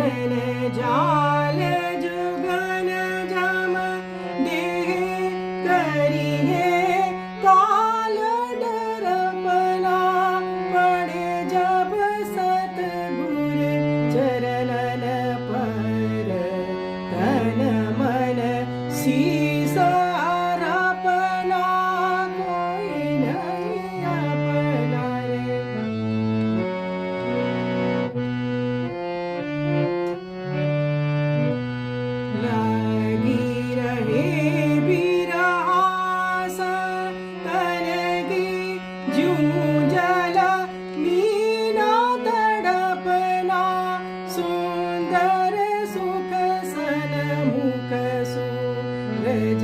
मन जाल जुगन जम देह करी है काल डरपना पड़े जब सतगुर चरणन पर तन मन शीस अपना कोई नहीं अपना रे। लगी रहे बिरहास कनगी जूं जल मीना तड़पना सुंदर सुख सन मुख सूरज